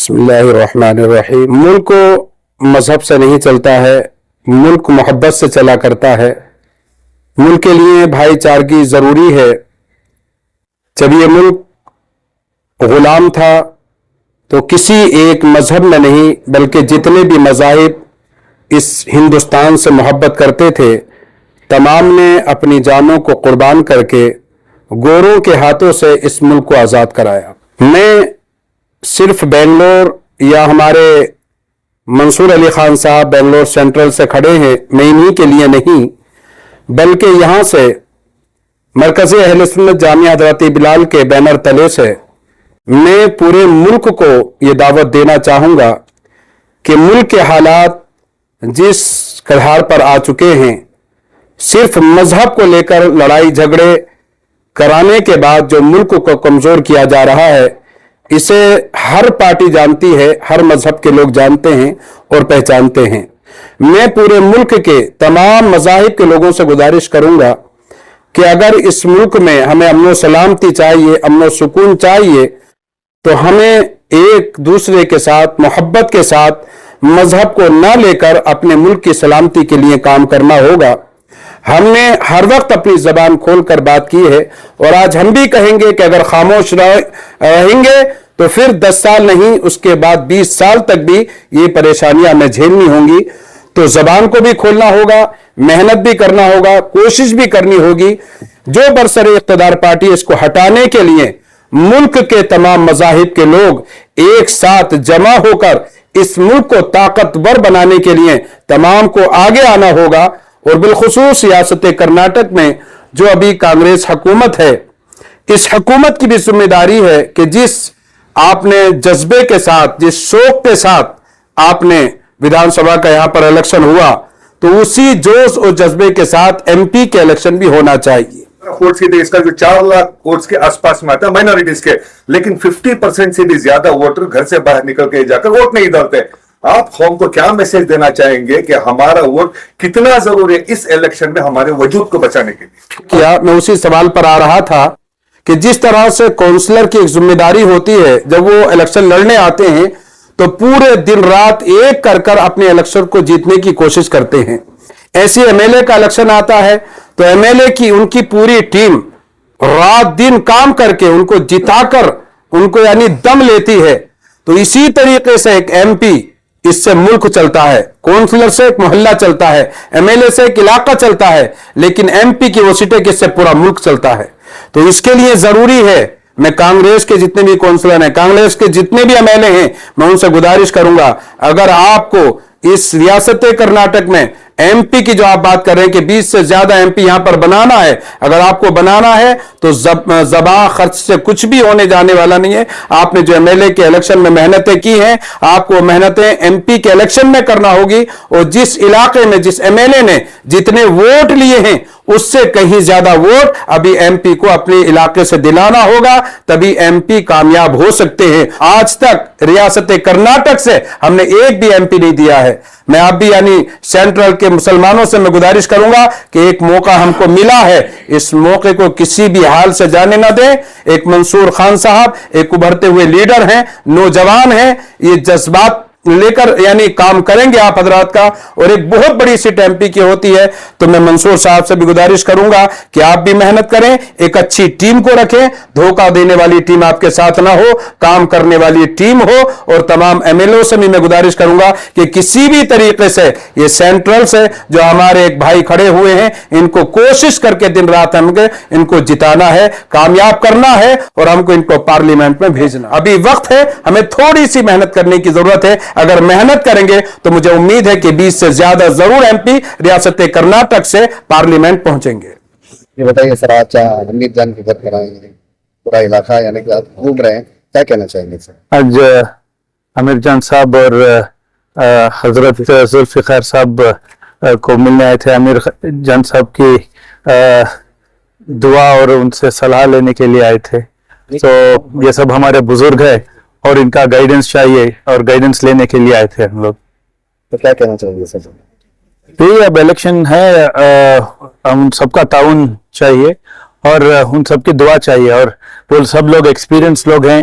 بسم اللہ الرحمن الرحیم۔ ملک کو مذہب سے نہیں چلتا ہے، ملک محبت سے چلا کرتا ہے۔ ملک کے لیے بھائی چارگی ضروری ہے۔ جب یہ ملک غلام تھا تو کسی ایک مذہب میں نہیں بلکہ جتنے بھی مذاہب اس ہندوستان سے محبت کرتے تھے تمام نے اپنی جانوں کو قربان کر کے گوروں کے ہاتھوں سے اس ملک کو آزاد کرایا۔ میں صرف بنگلور یا ہمارے منصور علی خان صاحب بنگلور سینٹرل سے کھڑے ہیں، میں انہی کے لیے نہیں بلکہ یہاں سے مرکزی اہل سنت جامعہ حضرت بلال کے بینر تلے سے میں پورے ملک کو یہ دعوت دینا چاہوں گا کہ ملک کے حالات جس کدار پر آ چکے ہیں، صرف مذہب کو لے کر لڑائی جھگڑے کرانے کے بعد جو ملک کو کمزور کیا جا رہا ہے، اسے ہر پارٹی جانتی ہے، ہر مذہب کے لوگ جانتے ہیں اور پہچانتے ہیں۔ میں پورے ملک کے تمام مذاہب کے لوگوں سے گزارش کروں گا کہ اگر اس ملک میں ہمیں امن و سلامتی چاہیے، امن و سکون چاہیے، تو ہمیں ایک دوسرے کے ساتھ محبت کے ساتھ مذہب کو نہ لے کر اپنے ملک کی سلامتی کے لیے کام کرنا ہوگا۔ ہم نے ہر وقت اپنی زبان کھول کر بات کی ہے اور آج ہم بھی کہیں گے کہ اگر خاموش رہیں گے تو پھر 10 سال نہیں، اس کے بعد 20 سال تک بھی یہ پریشانیاں ہمیں جھیلنی ہوں گی۔ تو زبان کو بھی کھولنا ہوگا، محنت بھی کرنا ہوگا، کوشش بھی کرنی ہوگی۔ جو برسر اقتدار پارٹی اس کو ہٹانے کے لیے ملک کے تمام مذاہب کے لوگ ایک ساتھ جمع ہو کر اس ملک کو طاقتور بنانے کے لیے تمام کو آگے آنا ہوگا۔ اور بالخصوص ریاست کرناٹک میں جو ابھی کانگریس حکومت ہے، اس حکومت کی بھی ذمہ داری ہے کہ جس آپ نے جذبے کے ساتھ، جس شوق کے ساتھ آپ نے ویدھان سبھا کا یہاں پر الیکشن ہوا، تو اسی جوش اور جذبے کے ساتھ ایم پی کے الیکشن بھی ہونا چاہیے۔ ووٹس کی اس کا جو 4 لاکھ ووٹس کے آس پاس میں آتا ہے مائنورٹیز کے، لیکن 50% سے بھی زیادہ ووٹر گھر سے باہر نکل کے جا کر ووٹ نہیں ڈالتے۔ آپ قوم کو کیا میسج دینا چاہیں گے کہ ہمارا ووٹ کتنا ضروری ہے اس الیکشن میں ہمارے وجود کو بچانے کے لیے؟ کیا میں اسی سوال پر آ رہا تھا کہ جس طرح سے کونسلر کی ایک ذمہ داری ہوتی ہے، جب وہ الیکشن لڑنے آتے ہیں تو پورے دن رات ایک کر کر اپنے الیکشن کو جیتنے کی کوشش کرتے ہیں۔ ایسی ایم ایل اے کا الیکشن آتا ہے تو ایم ایل اے کی ان کی پوری ٹیم رات دن کام کر کے ان کو جتا کر ان کو یعنی دم لیتی ہے۔ تو اسی طریقے سے ایک ایم پی، اس سے ملک چلتا ہے، کونسلر سے ایک محلہ چلتا ہے، ایم ایل اے سے ایک علاقہ چلتا ہے، لیکن ایم پی کی وہ سیٹیں کس سے پورا ملک چلتا ہے۔ تو اس کے لیے ضروری ہے، میں کانگریس کے جتنے بھی کونسلر ہیں، کانگریس کے جتنے بھی ایم ایل اے ہیں، میں ان سے گزارش کروں گا اگر آپ کو اس ریاست کرناٹک میں ایم پی کی جو آپ بات کر رہے ہیں کہ 20 سے زیادہ ایم پی یہاں پر بنانا ہے، اگر آپ کو بنانا ہے تو زبان خرچ سے کچھ بھی ہونے جانے والا نہیں ہے۔ آپ نے جو ایم ایل اے کے الیکشن میں محنتیں کی ہیں، آپ کو محنتیں ایم پی کے الیکشن میں کرنا ہوگی، اور جس علاقے میں جس ایم ایل اے نے جتنے ووٹ لیے ہیں اس سے کہیں زیادہ ووٹ ابھی ایم پی کو اپنے علاقے سے دلانا ہوگا، تبھی ایم پی کامیاب ہو سکتے ہیں۔ آج تک ریاست کرناٹک سے ہم نے ایک بھی ایم پی نہیں دیا ہے۔ میں آپ بھی یعنی سینٹرل کے مسلمانوں سے میں گزارش کروں گا کہ ایک موقع ہم کو ملا ہے، اس موقع کو کسی بھی حال سے جانے نہ دیں۔ ایک منصور خان صاحب ایک ابھرتے ہوئے لیڈر ہیں، نوجوان ہیں، یہ جذبات لے کر یعنی کام کریں گے آپ حضرات کا، اور ایک بہت بڑی سیٹ ایم پی کی ہوتی ہے۔ تو میں منصور صاحب سے بھی گزارش کروں گا کہ آپ بھی محنت کریں، ایک اچھی ٹیم کو رکھیں، دھوکہ دینے والی ٹیم آپ کے ساتھ نہ ہو، کام کرنے والی ٹیم ہو۔ اور تمام ایم ایل او سے بھی میں گزارش کروں گا کہ کسی بھی طریقے سے یہ سینٹرل سے جو ہمارے ایک بھائی کھڑے ہوئے ہیں، ان کو کوشش کر کے دن رات ہم ان کو جتانا ہے، کامیاب کرنا ہے، اور ہم کو ان کو پارلیمنٹ میں بھیجنا۔ ابھی وقت ہے، ہمیں تھوڑی سی محنت کرنے کی ضرورت ہے۔ اگر محنت کریں گے تو مجھے امید ہے کہ 20 سے زیادہ ضرور ایم پی ریاست کرناٹک سے پارلیمنٹ پہنچیں گے۔ یہ بتائیے سر، آج حمید جان کی بات کرائیں گے، پورا علاقہ یعنی کہ آپ گھوم رہے ہیں، کیا کہنا چاہیں گے سر؟ آج امیر جان صاحب اور حضرت ذوالفقار صاحب کو ملنے آئے تھے۔ امیر جان صاحب کی دعا اور ان سے صلاح لینے کے لیے آئے تھے۔ تو یہ سب ہمارے بزرگ ہیں اور ان کا گائیڈنس چاہیے، اور گائیڈنس لینے کے لیے آئے تھے ہم لوگ۔ تو کیا کہنا چاہیں گے سر؟ یہ اب الیکشن ہے، ہم سب کا تعاون چاہیے اور ان سب کی دعا چاہیے، اور وہ سب لوگ ایکسپیرینس لوگ ہیں،